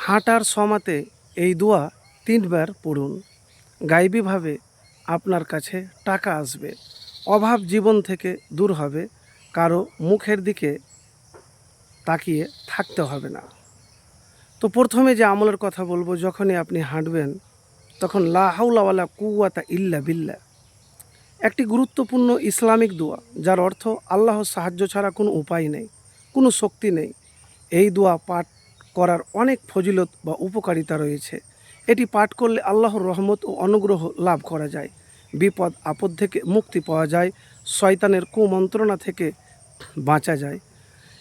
হাঁটার সময়তে এই দোয়া 3 বার পড়ুন। গাইবীভাবে আপনার কাছে টাকা আসবে, অভাব জীবন থেকে দূর হবে, কারো মুখের দিকে তাকিয়ে থাকতে হবে না। তো প্রথমে যে আমলের কথা বলবো, যখনই আপনি হাঁটবেন তখন লা হাওলা ওয়ালা কুওয়াতা ইল্লা বিল্লাহ, একটি গুরুত্বপূর্ণ ইসলামিক দোয়া যার অর্থ আল্লাহর সাহায্য ছাড়া কোনো উপায় নেই, কোনো শক্তি নেই। এই দোয়া পাঠ করার অনেক ফজিলত বা উপকারিতা রয়েছে। এটি পাঠ করলে আল্লাহর রহমত ও অনুগ্রহ লাভ করা যায়, বিপদ আপদ থেকে মুক্তি পাওয়া যায়, শয়তানের কুমন্ত্রণা থেকে বাঁচা যায়।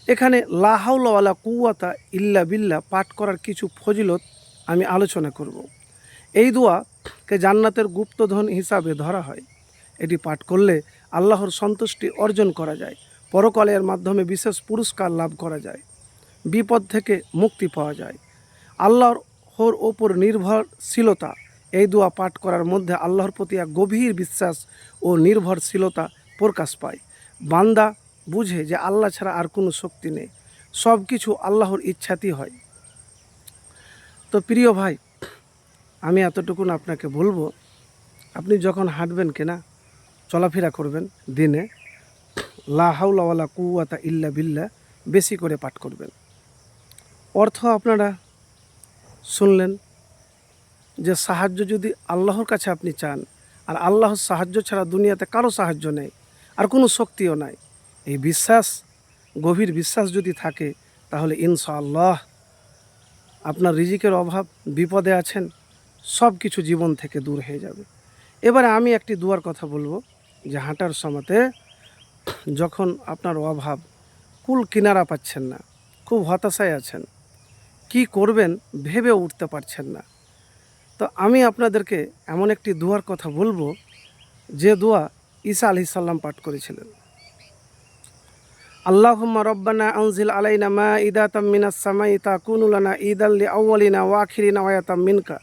এখানে লা হাওলা ওয়ালা কুওয়াতা ইল্লা বিল্লাহ পাঠ করার কিছু ফজিলত আমি আলোচনা করব। এই দোয়াকে জান্নাতের গুপ্তধন হিসাবে ধরা হয়। এটি পাঠ করলে আল্লাহর সন্তুষ্টি অর্জন করা যায়, পরকালের মাধ্যমে বিশেষ পুরস্কার লাভ করা যায়, বিপদ থেকে মুক্তি পাওয়া যায়। আল্লাহর ওপর নির্ভরশীলতা, এই দোয়া পাঠ করার মধ্যে আল্লাহর প্রতি এক গভীর বিশ্বাস ও নির্ভরশীলতা প্রকাশ পায়। বান্দা বুঝে যে আল্লাহ ছাড়া আর কোনো শক্তি নেই, সব কিছু আল্লাহর ইচ্ছাতেই হয়। তো প্রিয় ভাই, আমি এতটুকুন আপনাকে বলবো, আপনি যখন হাঁটবেন কিনা, চলাফেরা করবেন, দিনে লা হাওলা ওয়ালা কুওয়াতা ইল্লা বিল্লাহ বেশি করে পাঠ করবেন। অর্থ আপনারা শুনলেন যে সাহায্য যদি আল্লাহর কাছে আপনি চান, আর আল্লাহর সাহায্য ছাড়া দুনিয়াতে কারো সাহায্য নেই, আর কোনো শক্তিও নাই, এই বিশ্বাস, গভীর বিশ্বাস যদি থাকে, তাহলে ইনশাআল্লাহ আপনার রিজিকের অভাব, বিপদে আছেন, সব কিছু জীবন থেকে দূর হয়ে যাবে। এবারে আমি একটি দুয়ার কথা বলবো, যে হাঁটার সময়তে যখন আপনার অভাব, কুল কিনারা পাচ্ছেন না, খুব হতাশায় আছেন, কি করবেন ভেবে উঠতে পারছেন না, তো আমি আপনাদেরকে এমন একটি দোয়ার কথা বলবো, যে দোয়া ঈসা আলাইহিস সালাম পাঠ করেছিলেন। আল্লাহুম্মা রব্বানা আনজিল আলাইনা মাইদাতাম মিনাস সামাই তাকুনু লানা ঈদাল লিআউয়ালিনা ওয়া আখিরিনা ওয়া আয়াতাম মিনকা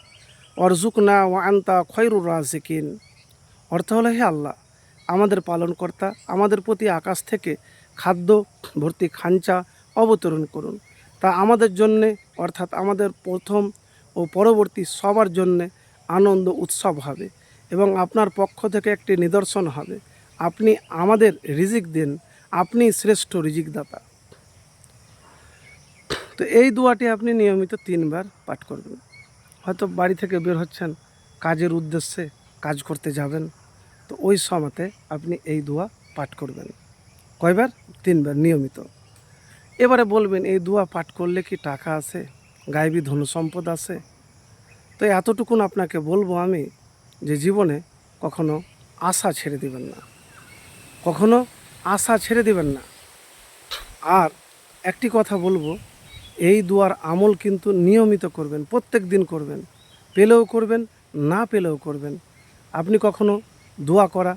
ওয়ারযুকনা ওয়া আনতা খায়রুর রাযিকিন। অর্থ হলো, হে আল্লাহ, আমাদের পালনকর্তা, আমাদের প্রতি আকাশ থেকে খাদ্য ভর্তি খাঞ্চা অবতরণ করুন, তা আমাদের জন্যে, অর্থাৎ আমাদের প্রথম ও পরবর্তী সবার জন্যে আনন্দ উৎসব হবে, এবং আপনার পক্ষ থেকে একটি নিদর্শন হবে। আপনি আমাদের রিজিক দিন, আপনি শ্রেষ্ঠ রিজিকদাতা। তো এই দোয়াটি আপনি নিয়মিত 3 বার পাঠ করবেন। হয়তো বাড়ি থেকে বের হচ্ছেন, কাজের উদ্দেশ্যে কাজ করতে যাবেন, তো ওই সময়তে আপনি এই দোয়া পাঠ করবেন। কয়বার? 3 বার নিয়মিত। এবারে বলবেন, এই দোয়া পাঠ করলে কি টাকা আসে, গায়েবী ধন সম্পদ আসে? তো এতটুকুন আপনাকে বলবো আমি, যে জীবনে কখনো আশা ছেড়ে দিবেন না, কখনো আশা ছেড়ে দিবেন না। আর একটি কথা বলবো, এই দোয়ার আমল কিন্তু নিয়মিত করবেন, প্রত্যেক দিন করবেন, পেলেও করবেন, না পেলেও করবেন। আপনি কখনো দোয়া করা